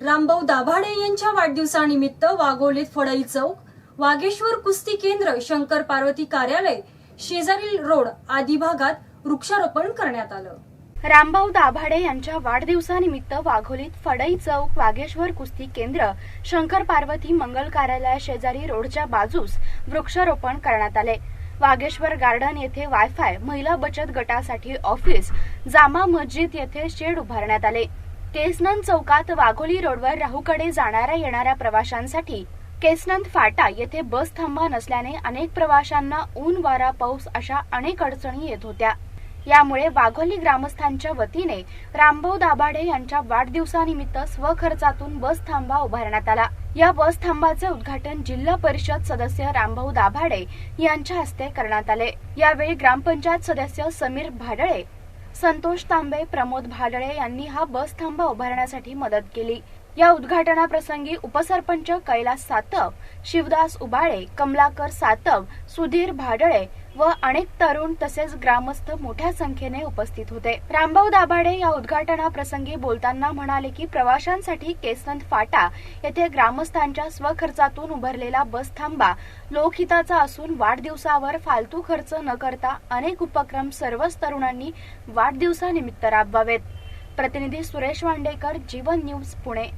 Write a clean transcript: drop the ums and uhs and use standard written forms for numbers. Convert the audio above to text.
रामभाऊ दाभाडे यांच्या वाढदिवसानिमित्त वाघोलीत फडई चौक, वागेश्वर कुस्ती केंद्र, शंकर पार्वती कार्यालय, शेजारील रोड आदी भागात वृक्षारोपण करण्यात आलं. रामभाऊ दाभाडे यांच्या वाढदिवसानिमित्त वाघोलीत फडई चौक, वागेश्वर कुस्ती केंद्र, शंकर पार्वती मंगल कार्यालय शेजारी रोडच्या बाजूस वृक्षारोपण करण्यात आले. वागेश्वर गार्डन येथे वायफाय, महिला बचत गटासाठी ऑफिस, जामा मस्जिद येथे शेड उभारण्यात आले. केसनंद चौकात वाघोली रोडवर राहूकडे जाणाऱ्या येणाऱ्या प्रवाशांसाठी केसनंद फाटा येथे बस थांबा नसल्याने अनेक प्रवाशांना ऊन, वारा, पाऊस अशा अनेक अडचणी येत होत्या. यामुळे वाघोली ग्रामस्थांच्या वतीने रामभाऊ दाभाडे यांच्या वाढदिवसानिमित्त स्वखर्चातून बस थांबा उभारण्यात आला. या बस थांबाचे उद्घाटन जिल्हा परिषद सदस्य रामभाऊ दाभाडे यांच्या हस्ते करण्यात आले. यावेळी ग्रामपंचायत सदस्य समीर भाडळे, संतोष तांबे, प्रमोद भाडळे यांनी हा बस थांबा उभारण्यासाठी मदत केली. या उद्घाटनाप्रसंगी उपसरपंच कैलास सातव, शिवदास उबाळे, कमलाकर सातव, सुधीर भाडळे व अनेक तरुण तसेच ग्रामस्थ मोठ्या संख्येने उपस्थित होते. रामभाऊ दाभाडे या उद्घाटनाप्रसंगी बोलताना म्हणाले की प्रवाशांसाठी केसनंद फाटा येथे ग्रामस्थांच्या स्वखर्चातून उभारलेला बस थांबा लोकहिताचा असून वाढदिवसावर फालतू खर्च न करता अनेक उपक्रम सर्वच तरुणांनी वाढदिवसानिमित्त राबवावेत. प्रतिनिधी सुरेश वांडेकर, जीवन न्यूज, पुणे.